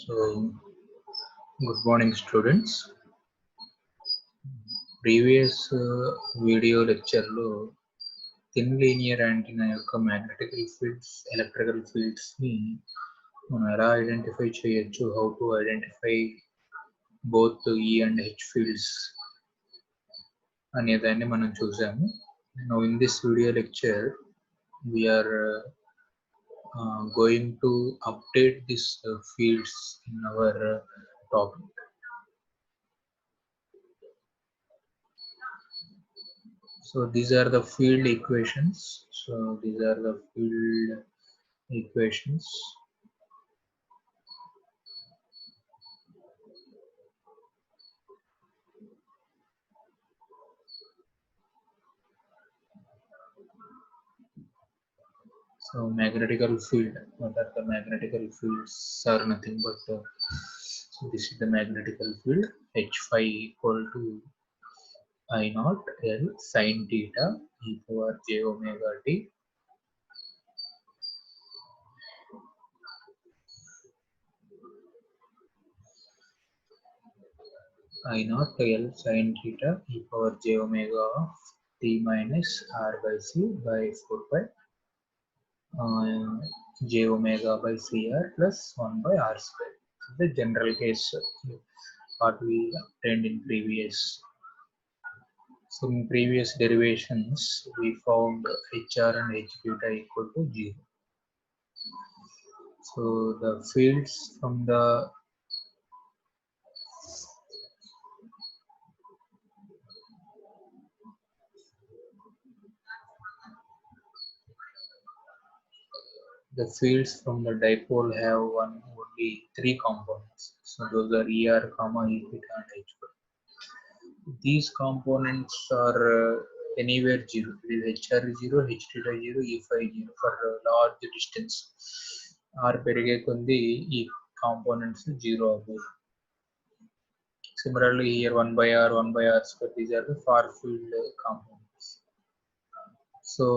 So, good morning, students. Previous video lecture lo thin linear antenna యొక్క magnetical fields, electrical fields ని మనం ఎలా identify చేయొచ్చు, how to identify both E and H fields అనే దాన్ని మనం చూసాము. Now in this video lecture we are going to update these fields in our topic. So these are the field equations. So these are the field equations. So magnetical field, what are the magnetical fields are nothing but so this is the magnetical field. H phi equal to I naught L sin theta e power j omega t. I naught L sin theta e power j omega of t minus r by c by 4 pi j omega by cr plus 1 by r square. So the general case what we obtained in previous. So in previous derivations we found hr and h theta equal to 0. So the fields from the fields from the dipole have only three components. So those are er, comma, e theta and h phi. These components are anywhere 0. It is hr 0, h theta 0, e phi 0 for large distance. R perige kondi e components 0 avvu. Similarly here 1 by r, 1 by r square, these are the far field components. So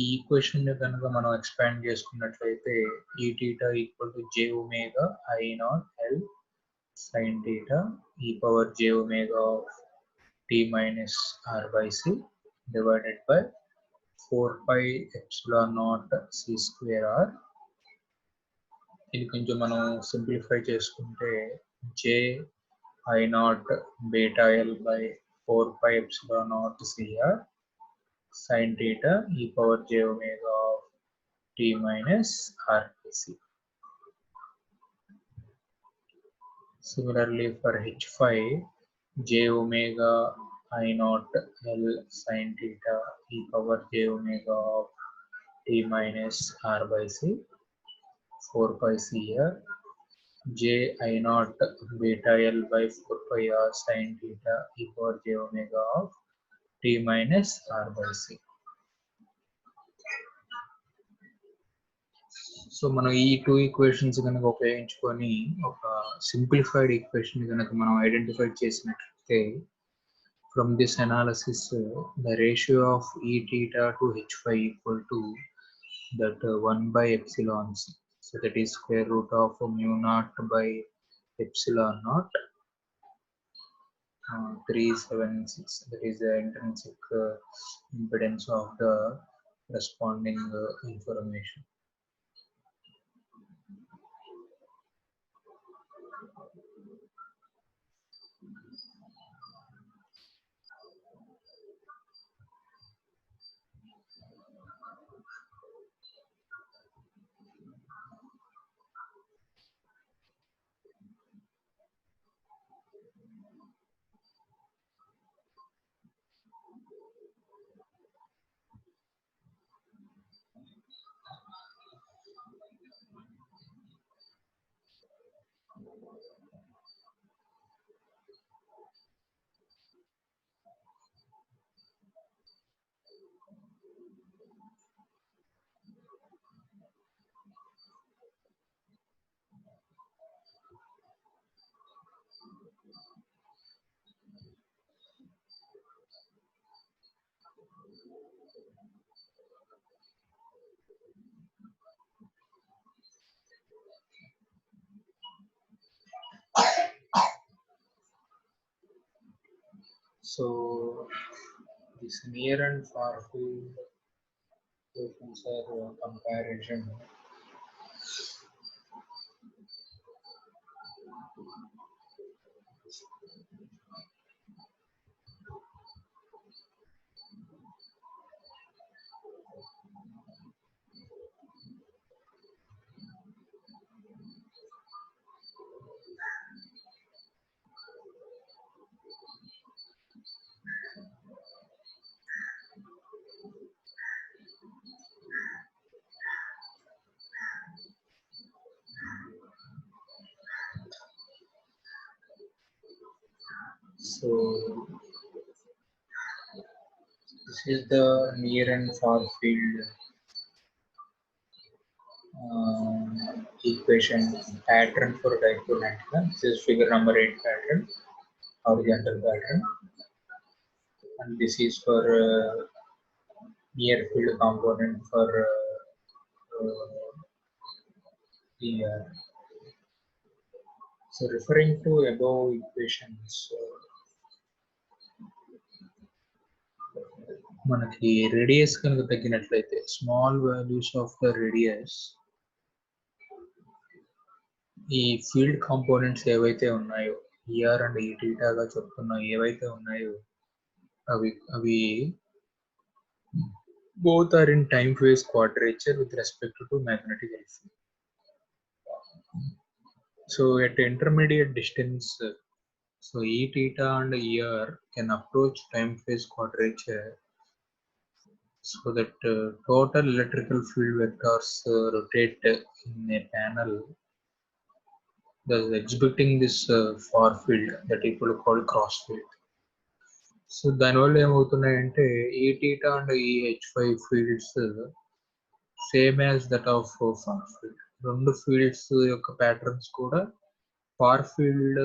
ఈ equation ని కనుక మనం expand చేసుకున్నట్లయితే ఈ theta equal to j omega I naught L sin theta e power j omega of t minus r by c divided by 4 pi epsilon naught c square r. ఇది కొంచెం మనం simplify చేసుకుంటే j I naught beta L by 4 pi epsilon naught cr sin theta e power j omega of t minus r by c. Similarly for h phi j omega I naught L sin theta e power j omega of t minus r by c 4 pi cr j I naught beta L by 4 pi r sin theta e power j omega of t minus r by c. So మనం ఈ two equations కనుక ఉపయోగించుకొని ఒక simplified equation కనుక మనం identify చేసినట్లయితే from this analysis the ratio of ఈ theta to h phi equal to that 1 by epsilon c. So that is square root of mu naught by epsilon naught 376. That is the intrinsic impedance of the corresponding information. So this near and far field equations are comparison. So this is the near and far field equation pattern for dipole antenna. This is figure number 8 pattern, horizontal pattern, and this is for near field component for the so referring to above equations, మనకి radius కనుక తగ్గినట్లయితే small values of the radius E field components ఏవైతే ఉన్నాయో ER and ఈ టీటాగా చెప్తున్నా ఏవైతే ఉన్నాయో అవి అవి both are in time phase quadrature with respect to magnetic field. So at intermediate distance, so E theta and ER can approach time phase quadrature so that total electrical field vectors rotate in a panel, thus exhibiting this far field that people call cross field. So దానివల్ల ఏమవుతున్నాయంటే ఈ theta and ఈ H5 fields same as that of far field. రెండు fields యొక్క patterns కూడా far field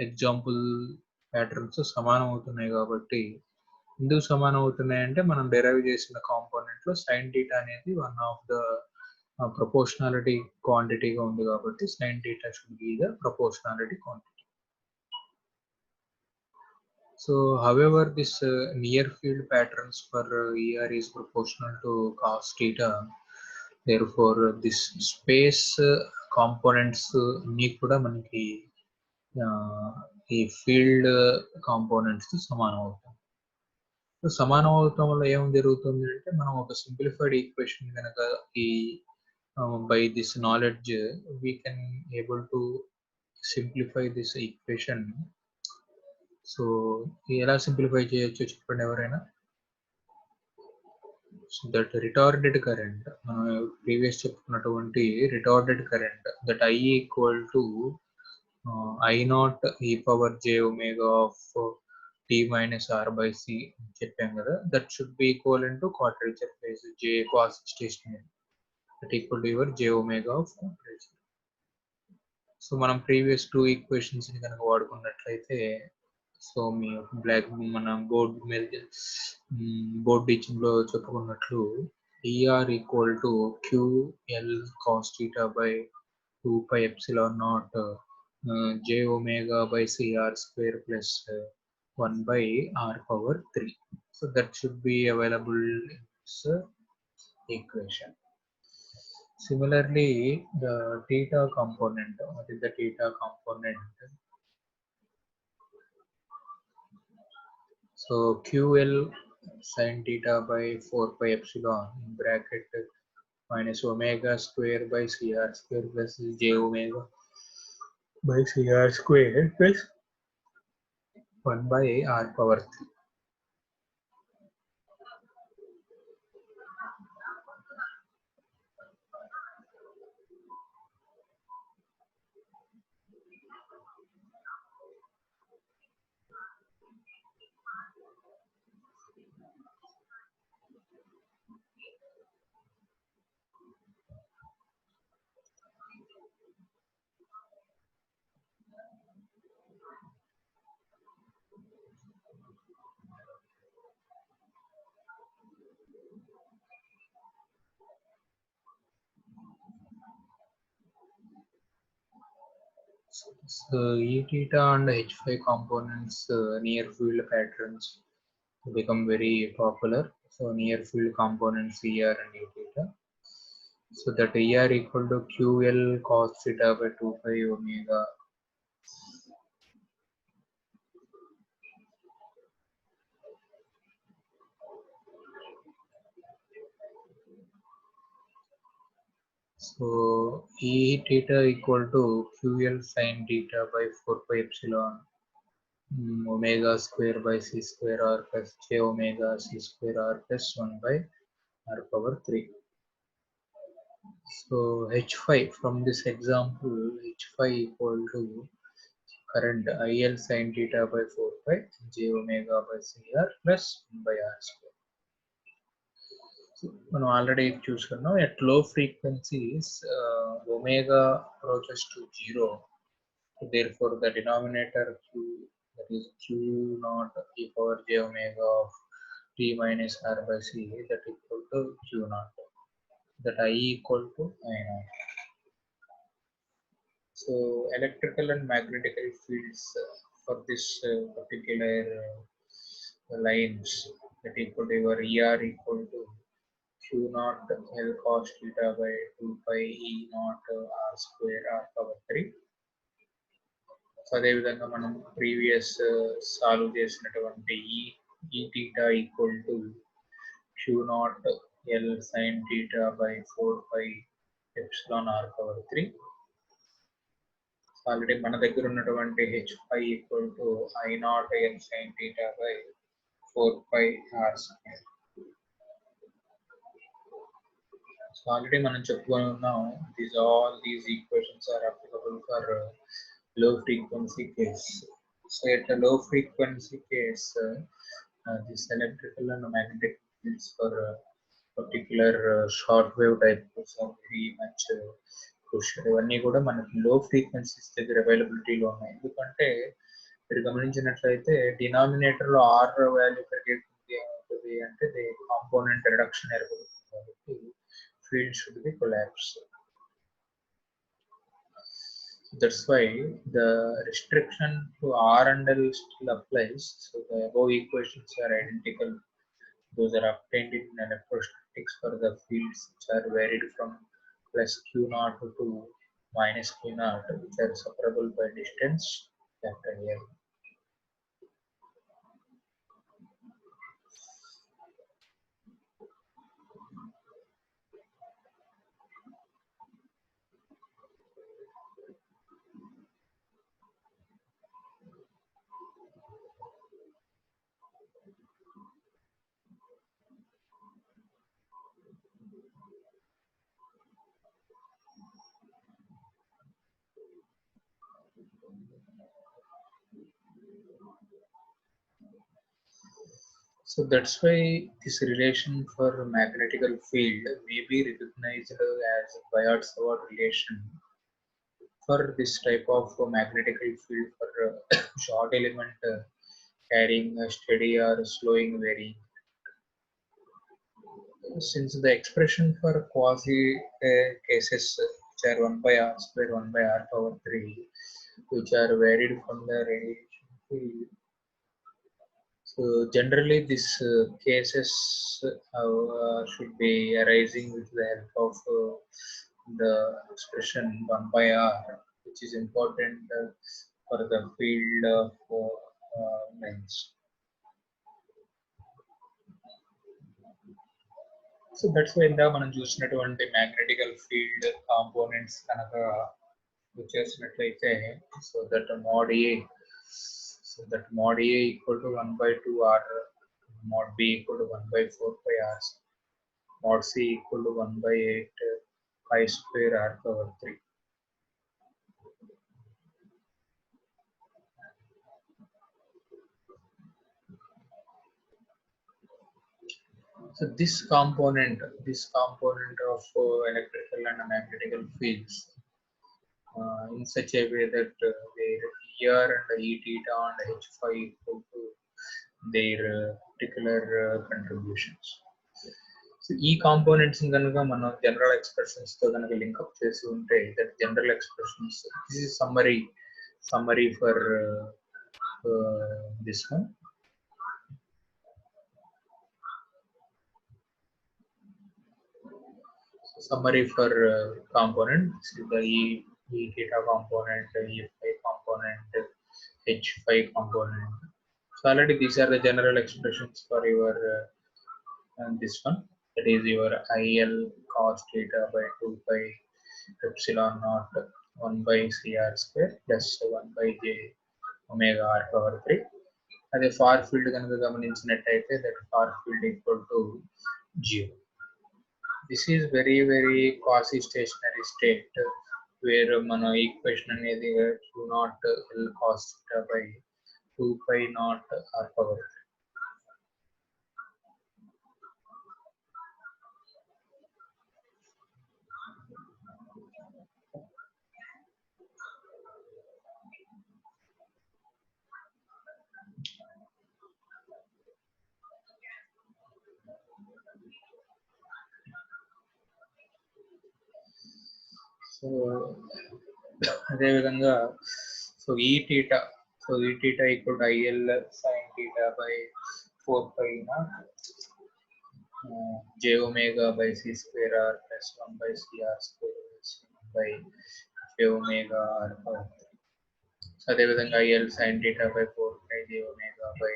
example patterns సమానం అవుతున్నాయి కాబట్టి ఎందుకు సమానం అవుతున్నాయి అంటే మనం డెరైవ్ చేసిన కాంపోనెంట్ లో సైన్ టీటా అనేది వన్ ఆఫ్ ద ప్రపోర్షనాలిటీ క్వాంటిటీగా ఉంది కాబట్టి sine theta should be the proportionality quantity. So however this near field patterns for ER is proportional to cos theta, therefore this space components అన్ని కూడా మనకి ఈ field components సమానం అవుతాయి. So సమానం అవటం వల్ల ఏం జరుగుతుంది అంటే మనం ఒక సింప్లిఫైడ్ ఈక్వేషన్ కనుక ఈ by this knowledge we can able to simplify this equation. So ఎలా సింప్లిఫై చేయొచ్చో చెప్పండి ఎవరైనా. సో దట్ రిటార్డెడ్ కరెంట్ మనం ప్రీవియస్ చెప్పుకున్నటువంటి retarded current that I equal to I not e power j omega of t minus r by c చెప్పాం కదా, that should be equal to quadrature phase j cos stationary that equal to your j omega of quadrature. So మనం previous two equations ని కనుక వాడుకున్నట్లయితే so మీ black మన board మీద board teaching లో చెప్పుకున్నట్లు ER equal to QL cos theta by 2 pi epsilon naught j omega by CR square plus 1 by R power 3. So that should be available in this equation. Similarly, the theta component, what is the theta component? So QL sin theta by 4 pi epsilon in bracket minus omega square by CR square plus j omega by CR square plus 1 by R power 3. So E theta and H5 components near field patterns become very popular. So near field components ER and E theta. So that ER equal to QL cos theta by 2 pi omega. So E theta equal to QL sin theta by 4 pi epsilon omega square by c square r plus j omega c square r plus 1 by r power 3. So H5 from this example, H5 equal to current IL sin theta by 4 pi j omega by cr plus 1 by r square. So మనం already చూసుకున్నాం at low frequencies omega approaches to 0. So therefore the denominator q, that is q naught e power j omega of t minus r by c, that equal to q naught, that I equal to I naught. So electrical and magnetical fields for this particular lines, that equal to your ER equal to Q naught L cos theta by 2 pi E naught R square R power 3. So అదేవిధంగా మనం previous solve చేసినటువంటి ఈ theta equal to Q naught L sin theta by 4 pi epsilon R power 3. Already మన దగ్గర ఉన్నటువంటి H5 equal to I naught N sin theta by 4 pi R square. So already మనం చెప్పుకొని ఉన్నాం, all these equations are applicable for low frequency case. So at a low frequency case, this electrical and magnetic fields for particular short wave type are very much crucial. ఇవన్నీ కూడా మనకి లో frequencies దగ్గర అవైలబిలిటీలో ఉన్నాయి. ఎందుకంటే మీరు గమనించినట్లయితే డినామినేటర్ లో ఆర్ వాల్యూ పెరిగేది ఏమవుతుంది అంటే కాంపోనెంట్ రిడక్షన్ ఏర్పడుతుంది, కాబట్టి field should be collapsed. That's why the restriction to R and L still applies. So the above equations are identical. Those are obtained in electrostatics for the fields which are varied from plus Q naught to minus Q naught, which are separable by distance factor L. So that's why this relation for magnetical field may be recognized as Biot-Savart relation for this type of magnetical field for short element carrying a steady or slowing varying. Since the expression for quasi cases which are 1 by r square 1 by r power 3, which are varied from the radiation field. So generally these cases should be arising with the help of the expression 1 by r, which is important for the field of lengths. So that's why ఇందా మనం చూసినటువంటి magnetical field components కనుక వచ్చేసినట్లయితే, so that mod A equal to 1 by 2 r, mod B equal to 1 by 4 pi r, mod C equal to 1 by 8 pi square r power 3. So this component of electrical and magnetical fields in such a way that their ER and E theta and H5 equal to their particular contributions. So ఈ components కనుక మనం general expressions తో కనుక link up చేసి ఉంటే, that general expressions, this is summary summary for this one. So summary for component. This is the E theta component, E5 component, H5 component. So already these are the general expressions for your this one. That is your IL cos theta by 2 pi epsilon naught 1 by CR square plus 1 by J omega r power 3. అదే far field కనుక గమనించినట్టయితే that far field equal to 0. This is very very quasi stationary state where మన equation అనేది q not L cos theta by 2 pi naught r power 3. So అదేవిధంగా so ఈ theta equal to IL sin theta by 4 pi naught J omega by C square r plus 1 by CR square plus 1 by J omega r power 3. So అదేవిధంగా IL sin theta by 4 pi J omega by,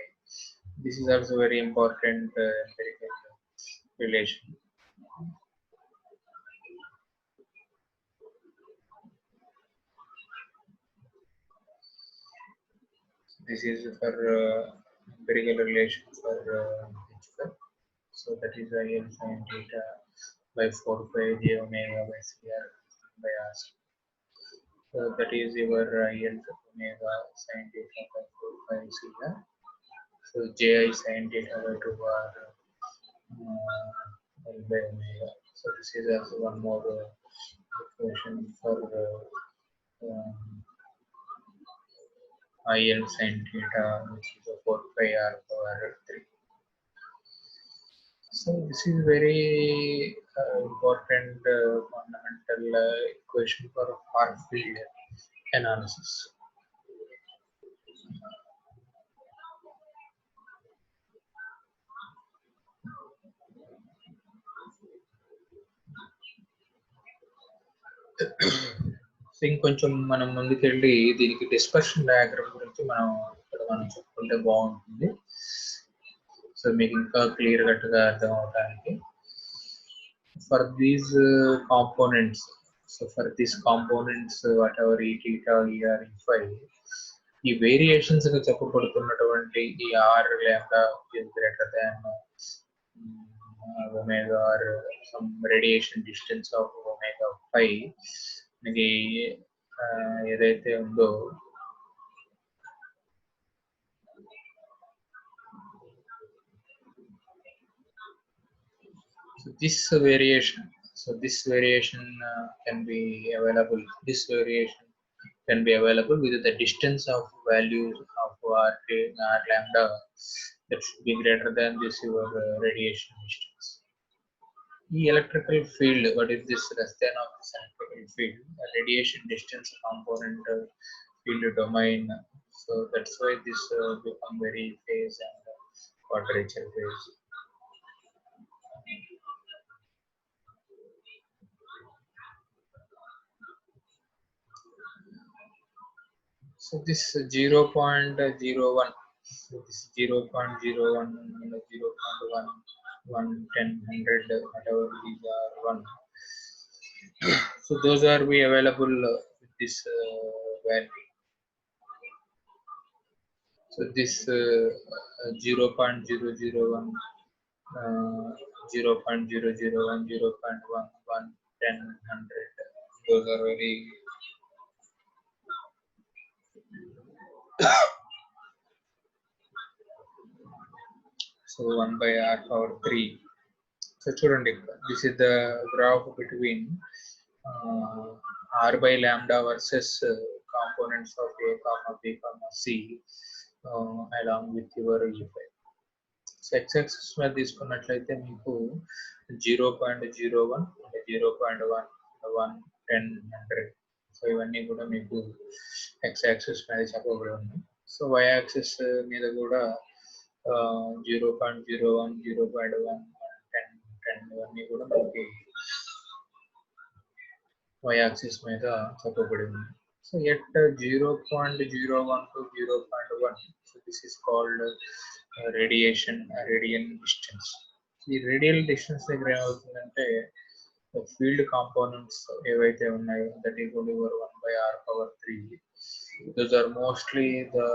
this is also very important empirical relation. This is for empirical relation for H5. So that is IL sin theta by 4 pi J omega by CR by R. So that is your IL omega sin theta by 4 pi CR. So JI sin theta by 2 R L by omega. So this is also one more equation for IL sin theta, which is a 4 pi r power 3. So this is very important fundamental equation for far field analysis. So ఇంకొంచెం మనం ముందుకెళ్ళి దీనికి dispersion diagram గురించి మనం చెప్పుకుంటే బాగుంటుంది. So మీకు ఇంకా క్లియర్ కట్గా అర్థం అవడానికి for these components, so for these components what ever ఈ theta, ER, E5, ఈ వేరియేషన్స్ గా చెప్పబడుతున్నటువంటి ఈ r lambda is greater than omega or some radiation distance of omega phi మనకి ఏదైతే ఉందో this variation can be available. This variation can be available with the distance of values of r lambda that should be greater than this your radiation distance. The electrical field, what is this less than of this electrical field? A radiation distance component field domain. So that's why this become very phase and quadrature phase. So this 0.01, so this 0.01, 0.1, 1, 10, 100, whatever these are 1. So those are be available with this value. So this 0.001, 0.001, 0.1, 0.1, 10, 100. Those are very so 1 by r power 3. So చూడండి, this is the graph between r by lambda versus components of a comma b comma c along with your E5. So x-axis మీద తీసుకున్నట్లయితే మీకు 0.01, 0.1, 1, 10, 100. So ఇవన్నీ కూడా మీకు X axis మీద చెప్పబడి ఉన్నాయి. సో వై యాక్సిస్ మీద కూడా 0.01, 0.1, 10, 10 ఇవన్నీ కూడా మనకి y axis మీద చెప్పబడి ఉంది. So at 0.01 to 0.1, so this is called radian distance. ఈ రేడియల్ డిస్టెన్స్ దగ్గర ఏమవుతుందంటే ఫీల్డ్ కాంపోనెంట్స్ ఏవైతే ఉన్నాయో that is over 1/r⁴. Those are mostly the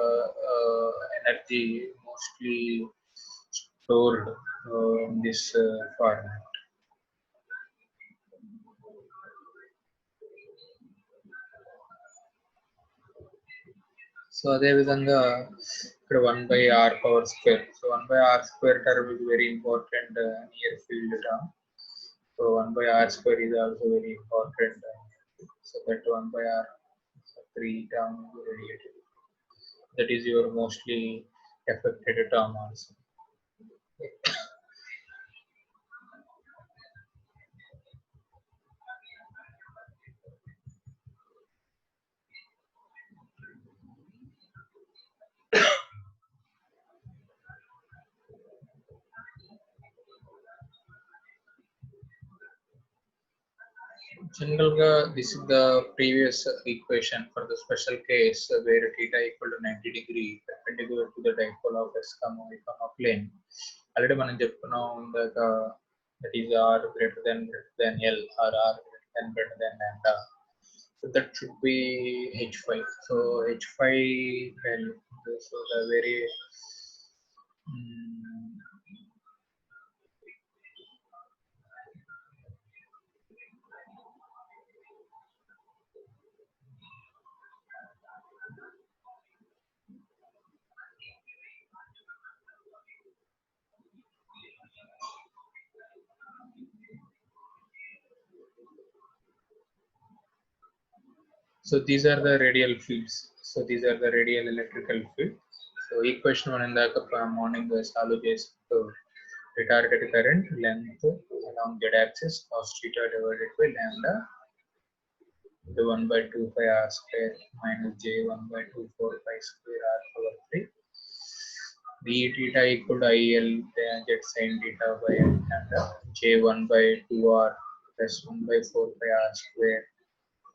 energy mostly stored in this format. So అదే విధంగా ఇక్కడ 1/r². So 1/r² term is very important near field term. So 1/r² is also very important. So that 1/r3 term is radiated. That is your mostly affected term also. Generally, this is the previous equation for the special case where theta equal to 90 degree perpendicular to the dipole of x, y, plane. Already మనం చెప్పుకున్నాం ఇందాక, that is r greater than L or r greater than lambda. So that should be h5. So h5 value. So the very so these are the radial fields. So these are the radial electrical fields. So equation 1 indaka morning solve chestu retargeted current length along z axis cos theta divided by lambda to 1/2 pi r square minus j 1/24 pi square r⁴. d theta equal to IL z sin theta by lambda j 1/2r plus 1/4 pi r square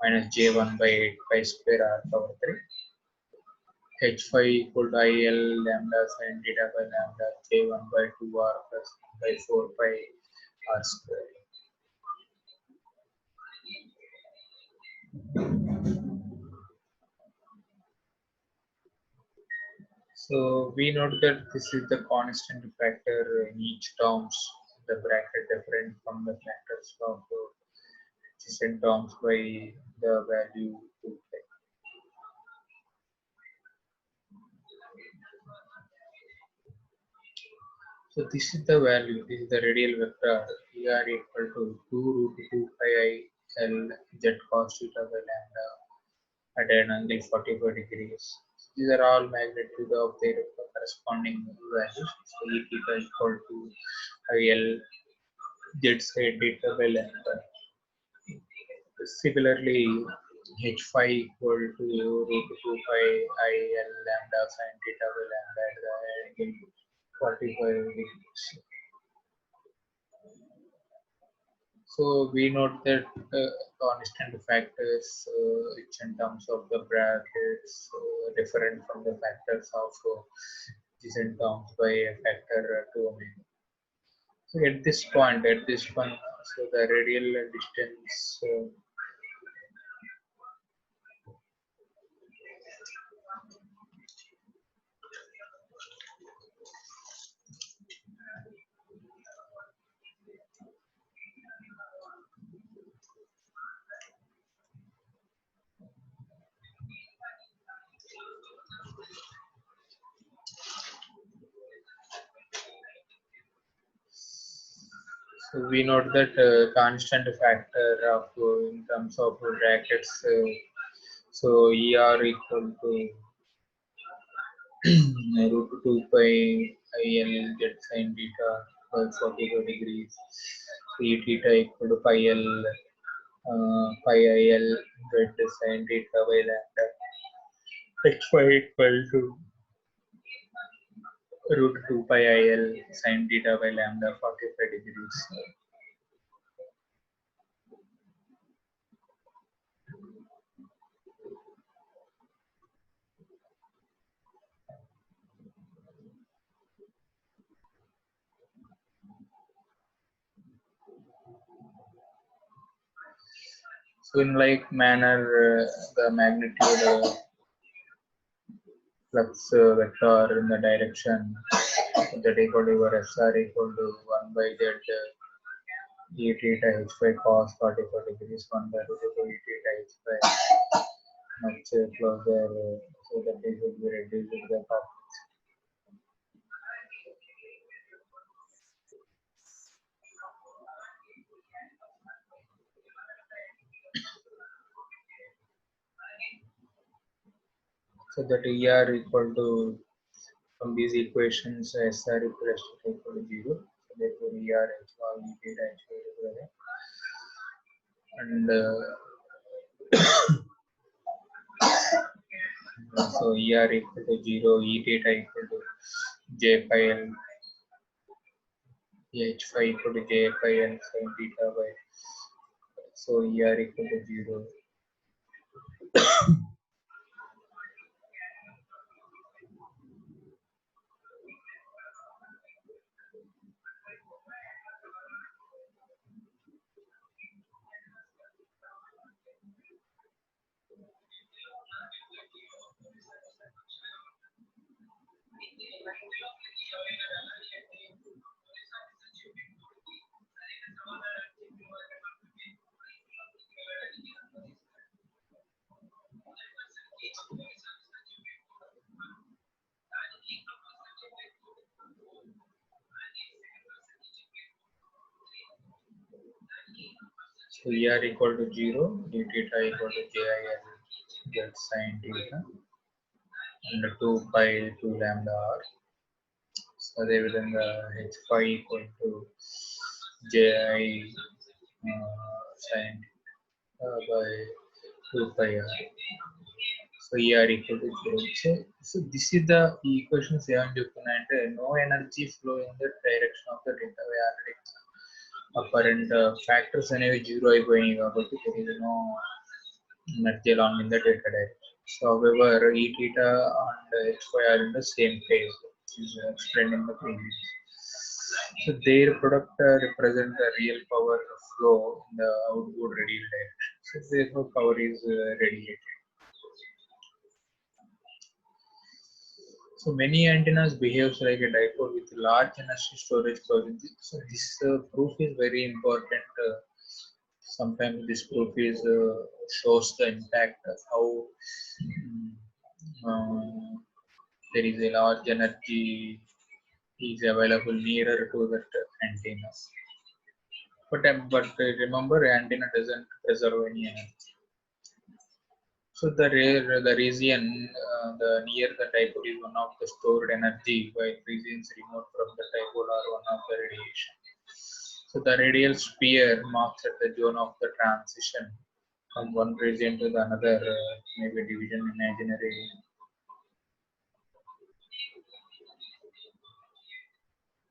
minus j 1/8 pi square r⁴. h5 equal to IL lambda sin theta by lambda j 1/2r plus 1/4 pi r square. So we note that this is the constant factor in each terms, the bracket different from the factors of adjacent terms by the value 2. So this is the value, this is the radial vector er equal to 2√2 pi I L z cos theta by lambda at an angle 45 degrees. These are all magnitude of their corresponding values. So E theta equal to IL z sin theta by lambda. Similarly, h5 equal to √2 pi IL lambda sin theta by lambda at the angle 45 degrees. So we note that constant factors which in terms of the brackets different from the factors of adjacent terms by a factor 2 omega. So at this point, so the radial distance so we note that constant factor of in terms of brackets. So ER equal to √2 pi IL z sin theta by 45 degrees. E theta equal to pi L pi il z sin theta by lambda hy equal to root 2 pi il sin theta by lambda 45 degrees. So in like manner, the magnitude flux vector in the direction that equal to your SR equal to 1 by z e theta h by cos 44 degrees 1 by root of e theta h by much closer, so that this will be reduced to the top. So that ER equal to, from these equations, SR equals to 0. So therefore ER h by e theta h by equal to, and so ER equal to 0, E theta equal to J pi L, H phi equal to J pi L sin theta by, so ER equal to 0. So ER equal to 0, d theta equal to JIL z sin theta and 2 pi 2 lambda r. So అదేవిధంగా h phi equal to ji sin by 2 pi r. So ER equal to 0. So this is the equations ఏమని చెప్తున్నాయంటే no energy flow in the direction of the delta y already apparent factors అనేవి 0 అయిపోయాయి కాబట్టి there is no energy along in the delta direction. So however E theta and H phi are in the same phase, which is explained in the previous. So their product represent the real power flow in the outward radial direction. So therefore power is radiated. So many antennas behaves like a dipole with large energy storage capacity. So this proof is very important. Sometimes this proof is shows the impact of how there is a large energy is available nearer to that antenna. But remember, antenna doesn't preserve any energy. So the region the near the dipole is one of the stored energy, while regions remote from the dipole are one of the radiation. So the radial sphere marks at the zone of the transition from one region to the another, maybe division imaginary.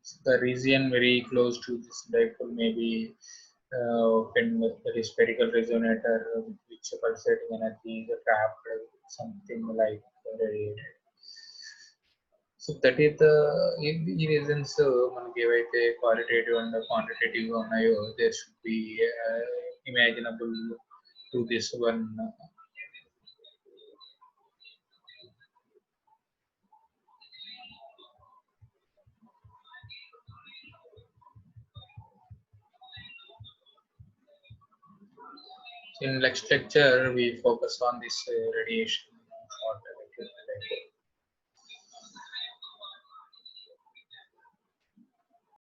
So the region very close to this dipole may be open with the spherical resonator, which pulsating energy is trapped, something like radiated. So that is the ఈ reasons మనకి ఏవైతే qualitative and quantitative గా ఉన్నాయో there should be imaginable to this one. In next lecture we focus on this radiation short.